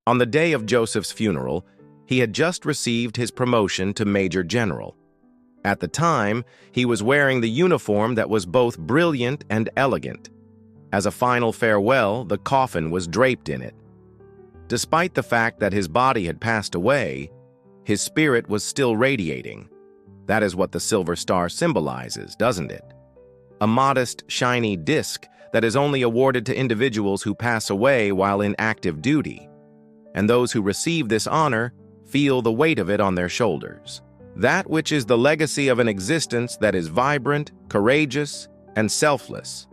On the day of Joseph's funeral, he had just received his promotion to Major General. At the time, he was wearing the uniform that was both brilliant and elegant. As a final farewell, the coffin was draped in it. Despite the fact that his body had passed away, his spirit was still radiating. That is what the silver star symbolizes, doesn't it? A modest, shiny disc that is only awarded to individuals who pass away while in active duty. And those who receive this honor feel the weight of it on their shoulders. That which is the legacy of an existence that is vibrant, courageous, and selfless.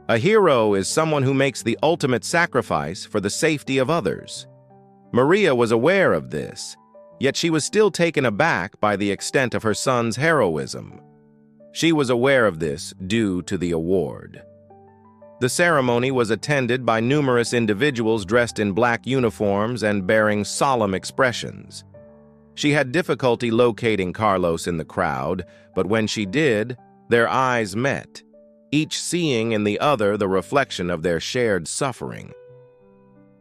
A hero is someone who makes the ultimate sacrifice for the safety of others. Maria was aware of this, yet she was still taken aback by the extent of her son's heroism. She was aware of this due to the award. The ceremony was attended by numerous individuals dressed in black uniforms and bearing solemn expressions. She had difficulty locating Carlos in the crowd, but when she did, their eyes met, each seeing in the other the reflection of their shared suffering.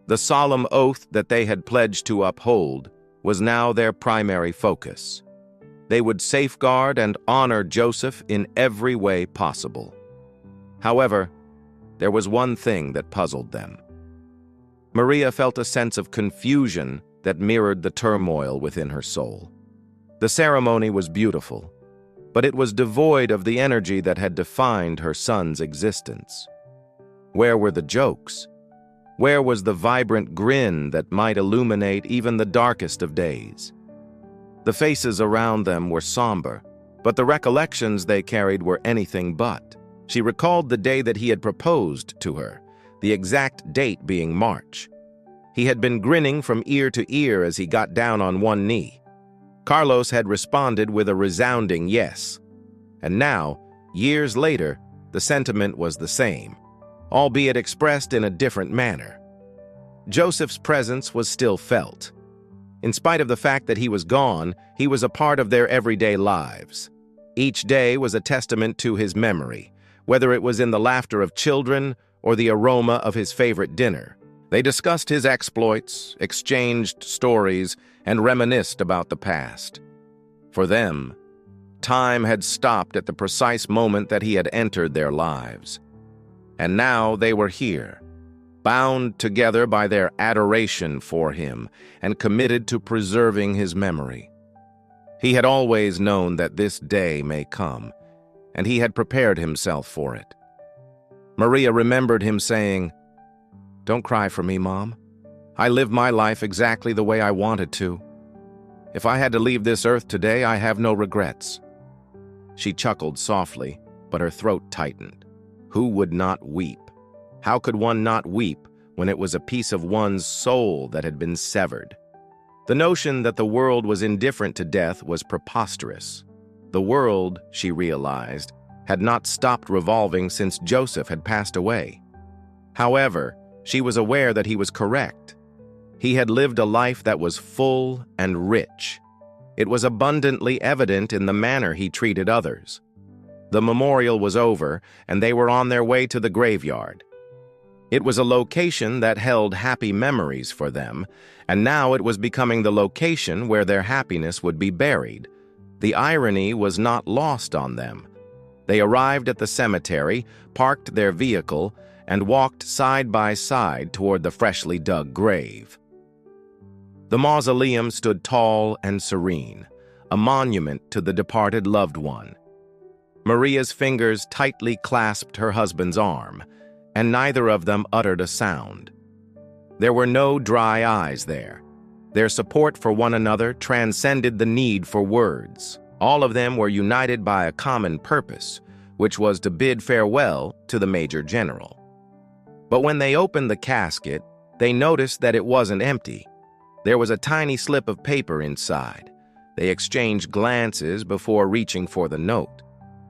The solemn oath that they had pledged to uphold was now their primary focus. They would safeguard and honor Joseph in every way possible. However, there was one thing that puzzled them. Maria felt a sense of confusion that mirrored the turmoil within her soul. The ceremony was beautiful, but it was devoid of the energy that had defined her son's existence. Where were the jokes? Where was the vibrant grin that might illuminate even the darkest of days? The faces around them were somber, but the recollections they carried were anything but. She recalled the day that he had proposed to her, the exact date being March. He had been grinning from ear to ear as he got down on one knee. Carlos had responded with a resounding yes. And now, years later, the sentiment was the same, albeit expressed in a different manner. Joseph's presence was still felt. In spite of the fact that he was gone, he was a part of their everyday lives. Each day was a testament to his memory, whether it was in the laughter of children or the aroma of his favorite dinner. They discussed his exploits, exchanged stories, and reminisced about the past. For them, time had stopped at the precise moment that he had entered their lives. And now they were here, bound together by their adoration for him and committed to preserving his memory. He had always known that this day may come, and he had prepared himself for it. Maria remembered him saying, "Don't cry for me, Mom. I lived my life exactly the way I wanted to. If I had to leave this earth today, I have no regrets." She chuckled softly, but her throat tightened. Who would not weep? How could one not weep when it was a piece of one's soul that had been severed? The notion that the world was indifferent to death was preposterous. The world, she realized, had not stopped revolving since Joseph had passed away. However, she was aware that he was correct. He had lived a life that was full and rich. It was abundantly evident in the manner he treated others. The memorial was over, and they were on their way to the graveyard. It was a location that held happy memories for them, and now it was becoming the location where their happiness would be buried. The irony was not lost on them. They arrived at the cemetery, parked their vehicle, and walked side by side toward the freshly dug grave. The mausoleum stood tall and serene, a monument to the departed loved one. Maria's fingers tightly clasped her husband's arm, and neither of them uttered a sound. There were no dry eyes there. Their support for one another transcended the need for words. All of them were united by a common purpose, which was to bid farewell to the Major General. But when they opened the casket, they noticed that it wasn't empty. There was a tiny slip of paper inside. They exchanged glances before reaching for the note.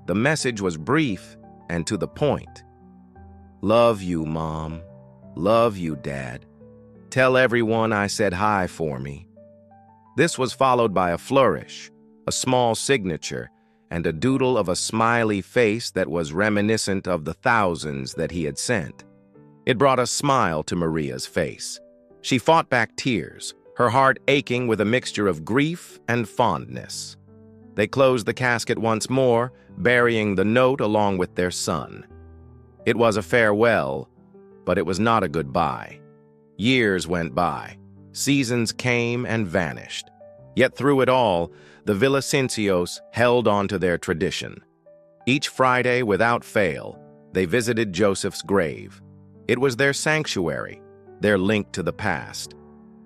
The message was brief and to the point. "Love you, Mom. Love you, Dad. Tell everyone I said hi for me." This was followed by a flourish, a small signature, and a doodle of a smiley face that was reminiscent of the thousands that he had sent. It brought a smile to Maria's face. She fought back tears, her heart aching with a mixture of grief and fondness. They closed the casket once more, burying the note along with their son. It was a farewell, but it was not a goodbye. Years went by. Seasons came and vanished. Yet through it all, the Villasencios held on to their tradition. Each Friday, without fail, they visited Joseph's grave. It was their sanctuary, their link to the past.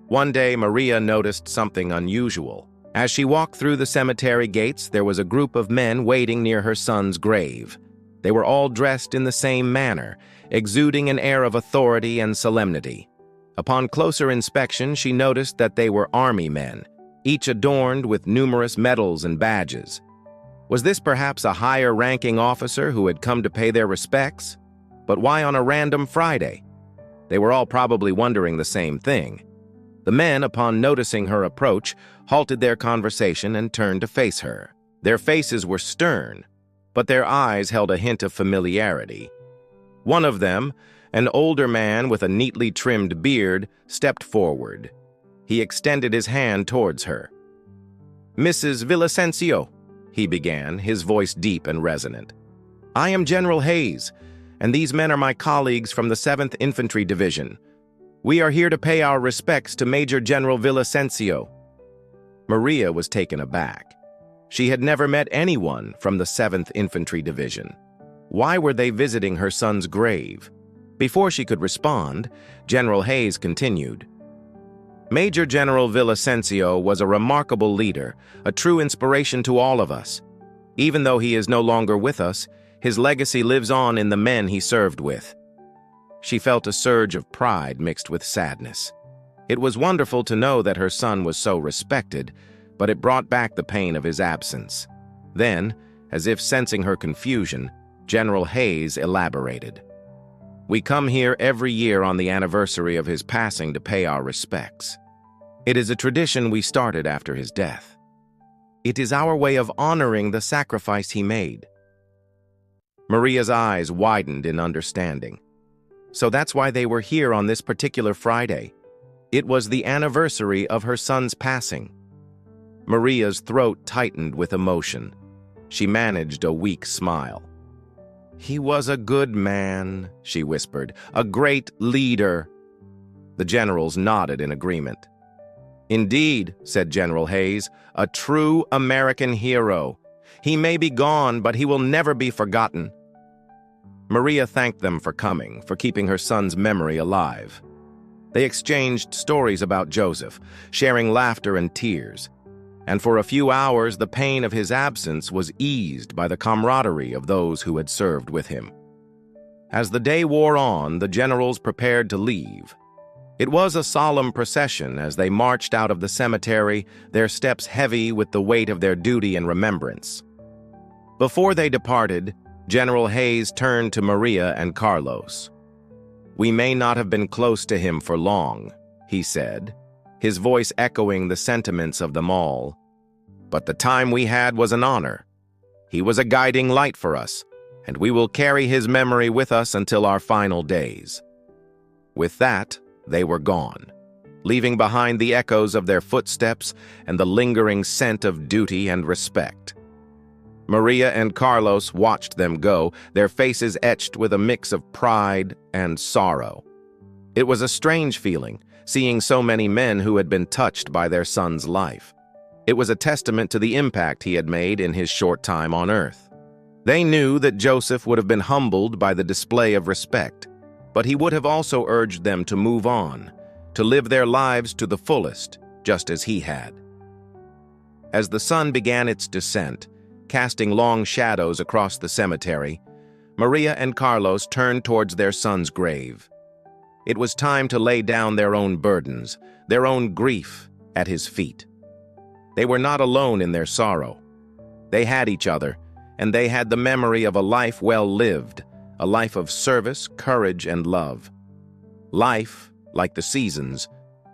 One day, Maria noticed something unusual. As she walked through the cemetery gates, there was a group of men waiting near her son's grave. They were all dressed in the same manner, exuding an air of authority and solemnity. Upon closer inspection, she noticed that they were army men, each adorned with numerous medals and badges. Was this perhaps a higher-ranking officer who had come to pay their respects? But why on a random Friday? They were all probably wondering the same thing. The men, upon noticing her approach, halted their conversation and turned to face her. Their faces were stern, but their eyes held a hint of familiarity. One of them, an older man with a neatly trimmed beard, stepped forward. He extended his hand towards her. "Mrs. Villasencio," he began, his voice deep and resonant. "I am General Hayes, and these men are my colleagues from the 7th Infantry Division. We are here to pay our respects to Major General Villasencio." Maria was taken aback. She had never met anyone from the 7th Infantry Division. Why were they visiting her son's grave? Before she could respond, General Hayes continued. "Major General Villasencio was a remarkable leader, a true inspiration to all of us. Even though he is no longer with us, his legacy lives on in the men he served with." She felt a surge of pride mixed with sadness. It was wonderful to know that her son was so respected, but it brought back the pain of his absence. Then, as if sensing her confusion, General Hayes elaborated. "We come here every year on the anniversary of his passing to pay our respects. It is a tradition we started after his death. It is our way of honoring the sacrifice he made." Maria's eyes widened in understanding. So that's why they were here on this particular Friday. It was the anniversary of her son's passing. Maria's throat tightened with emotion. She managed a weak smile. "He was a good man," she whispered, "a great leader." The generals nodded in agreement. "Indeed," said General Hayes, "a true American hero. He may be gone, but he will never be forgotten." Maria thanked them for coming, for keeping her son's memory alive. They exchanged stories about Joseph, sharing laughter and tears. And for a few hours, the pain of his absence was eased by the camaraderie of those who had served with him. As the day wore on, the generals prepared to leave. It was a solemn procession as they marched out of the cemetery, their steps heavy with the weight of their duty and remembrance. Before they departed, General Hayes turned to Maria and Carlos. "We may not have been close to him for long," he said, his voice echoing the sentiments of them all. "But the time we had was an honor. He was a guiding light for us, and we will carry his memory with us until our final days." With that, they were gone, leaving behind the echoes of their footsteps and the lingering scent of duty and respect. Maria and Carlos watched them go, their faces etched with a mix of pride and sorrow. It was a strange feeling, seeing so many men who had been touched by their son's life. It was a testament to the impact he had made in his short time on earth. They knew that Joseph would have been humbled by the display of respect, but he would have also urged them to move on, to live their lives to the fullest, just as he had. As the sun began its descent, casting long shadows across the cemetery, Maria and Carlos turned towards their son's grave. It was time to lay down their own burdens, their own grief, at his feet. They were not alone in their sorrow. They had each other, and they had the memory of a life well lived, a life of service, courage, and love. Life, like the seasons,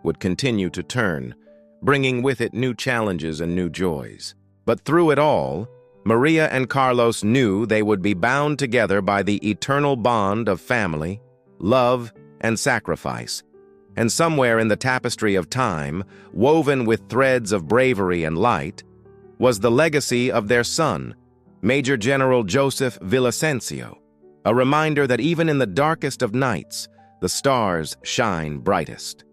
would continue to turn, bringing with it new challenges and new joys. But through it all, Maria and Carlos knew they would be bound together by the eternal bond of family, love, and sacrifice. And somewhere in the tapestry of time, woven with threads of bravery and light, was the legacy of their son, Major General Joseph Villavicencio, a reminder that even in the darkest of nights, the stars shine brightest.